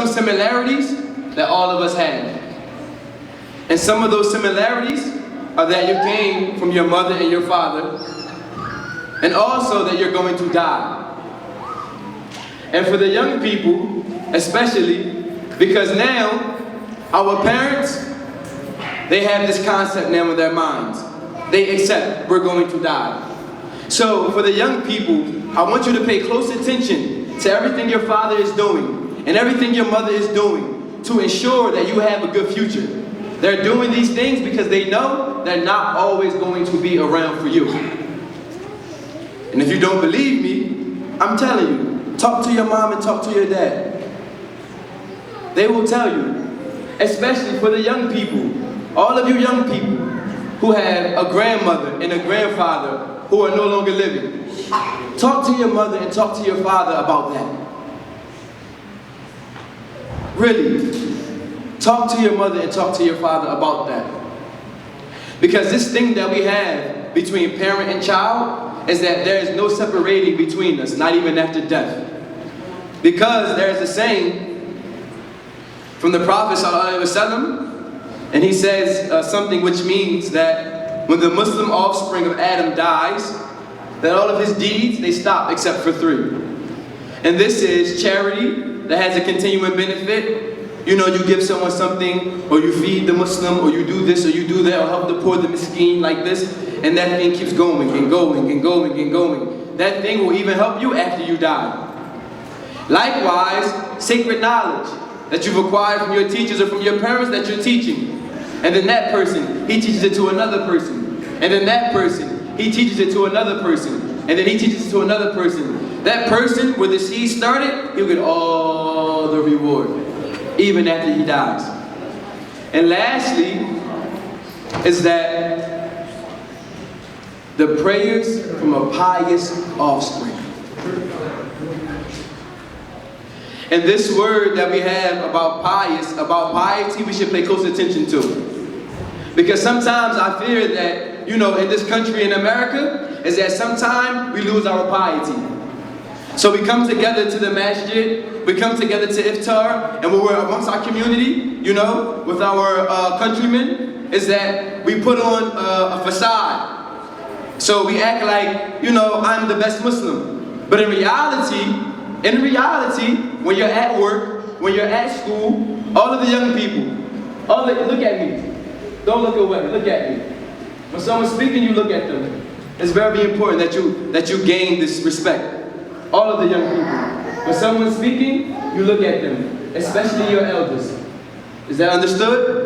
some similarities that all of us have. And some of those similarities are that you came from your mother and your father, and also that you're going to die. And for the young people, especially, because now our parents, they have this concept now in their minds. They accept we're going to die. So for the young people, I want you to pay close attention to everything your father is doing and everything your mother is doing to ensure that you have a good future. They're doing these things because they know they're not always going to be around for you. And if you don't believe me, I'm telling you, talk to your mom and talk to your dad. They will tell you, especially for the young people, all of you young people who have a grandmother and a grandfather who are no longer living. Talk to your mother and talk to your father about that. Really. Talk to your mother and talk to your father about that. Because this thing that we have between parent and child is that there is no separating between us, not even after death. Because there is a saying from the Prophet ﷺ, and he says something which means that when the Muslim offspring of Adam dies, that all of his deeds, they stop except for three. And this is charity that has a continuing benefit. You know, you give someone something, or you feed the Muslim, or you do this, or you do that, or help the poor, the miskin, like this, and that thing keeps going and going and going and going. That thing will even help you after you die. Likewise, sacred knowledge that you've acquired from your teachers or from your parents that you're teaching. And then that person, he teaches it to another person. And then that person, he teaches it to another person. And then he teaches it to another person. That person, where the seed started, he'll get all the reward, even after he dies. And lastly, is that the prayers from a pious offspring. And this word that we have about pious, about piety, we should pay close attention to. Because sometimes I fear that, you know, in this country, in America, is that sometimes we lose our piety. So we come together to the masjid, we come together to iftar, and when we're amongst our community, you know, with our countrymen, is that we put on a facade. So we act like, you know, I'm the best Muslim. But in reality, when you're at work, when you're at school, all of the young people, look at me. Don't look away, look at me. When someone's speaking, you look at them. It's very important that you gain this respect. All of the young people. When someone's speaking, you look at them, especially your elders. Is that understood?